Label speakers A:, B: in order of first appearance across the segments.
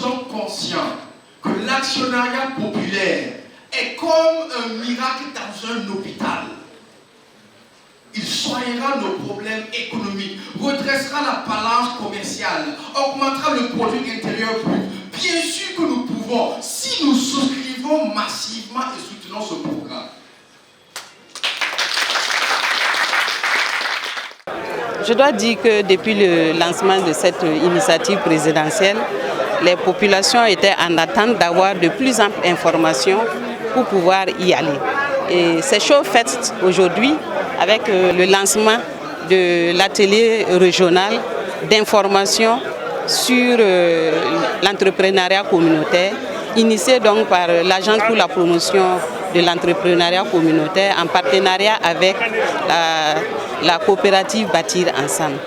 A: sommes conscients que l'actionnariat populaire est comme un miracle dans un hôpital. Il soignera nos problèmes économiques, redressera la balance commerciale, augmentera le produit intérieur brut. Bien sûr que nous pouvons, si nous souscrivons massivement et soutenons ce programme.
B: Je dois dire que depuis le lancement de cette initiative présidentielle, les populations étaient en attente d'avoir de plus amples informations pour pouvoir y aller. Et c'est chose faite aujourd'hui avec le lancement de l'atelier régional d'information sur l'entrepreneuriat communautaire, initié donc par l'Agence pour la promotion de l'entrepreneuriat communautaire en partenariat avec la coopérative Bâtir Ensemble.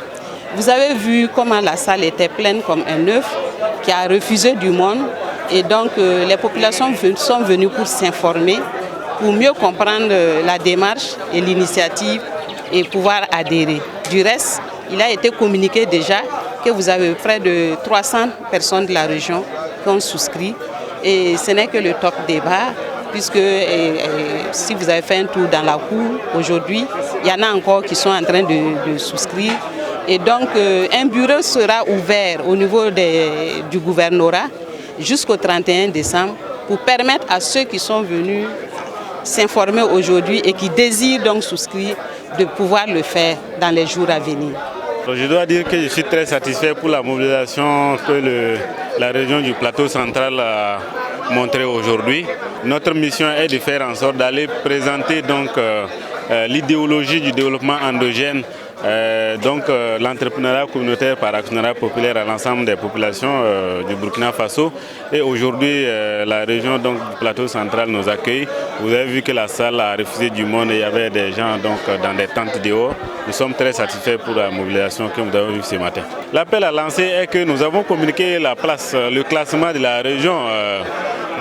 B: Vous avez vu comment la salle était pleine comme un œuf qui a refusé du monde et donc les populations sont venues pour s'informer, pour mieux comprendre la démarche et l'initiative et pouvoir adhérer. Du reste, il a été communiqué déjà que vous avez près de 300 personnes de la région qui ont souscrit et ce n'est que le top débat puisque si vous avez fait un tour dans la cour aujourd'hui, il y en a encore qui sont en train de souscrire. Et donc un bureau sera ouvert au niveau du gouvernorat jusqu'au 31 décembre pour permettre à ceux qui sont venus s'informer aujourd'hui et qui désirent donc souscrire de pouvoir le faire dans les jours à venir.
C: Je dois dire que je suis très satisfait pour la mobilisation que la région du plateau central a montrée aujourd'hui. Notre mission est de faire en sorte d'aller présenter donc l'idéologie du développement endogène, l'entrepreneuriat communautaire par actionnariat populaire à l'ensemble des populations du Burkina Faso. Et aujourd'hui, la région donc, du plateau central nous accueille. Vous avez vu que la salle a refusé du monde et il y avait des gens donc, dans des tentes dehors. Nous sommes très satisfaits pour la mobilisation que nous avons vue ce matin. L'appel à lancer est que nous avons communiqué la place, le classement de la région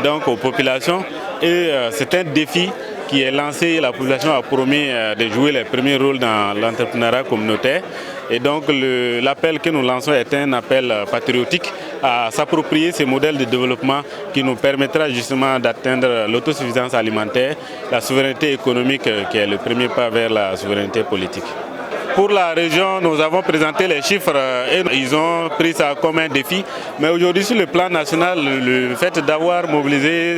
C: donc, aux populations. Et c'est un défi qui est lancé, la population a promis de jouer les premiers rôles dans l'entrepreneuriat communautaire. Et donc l'appel que nous lançons est un appel patriotique à s'approprier ces modèles de développement qui nous permettra justement d'atteindre l'autosuffisance alimentaire, la souveraineté économique qui est le premier pas vers la souveraineté politique. Pour la région, nous avons présenté les chiffres et ils ont pris ça comme un défi. Mais aujourd'hui, sur le plan national, le fait d'avoir mobilisé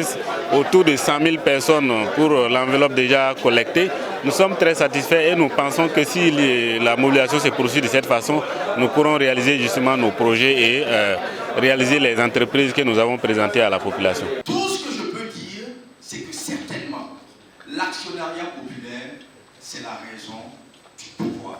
C: autour de 100 000 personnes pour l'enveloppe déjà collectée, nous sommes très satisfaits et nous pensons que si la mobilisation se poursuit de cette façon, nous pourrons réaliser justement nos projets et réaliser les entreprises que nous avons présentées à la population.
A: Tout ce que je peux dire, c'est que certainement, l'actionnariat populaire, c'est la raison du pouvoir.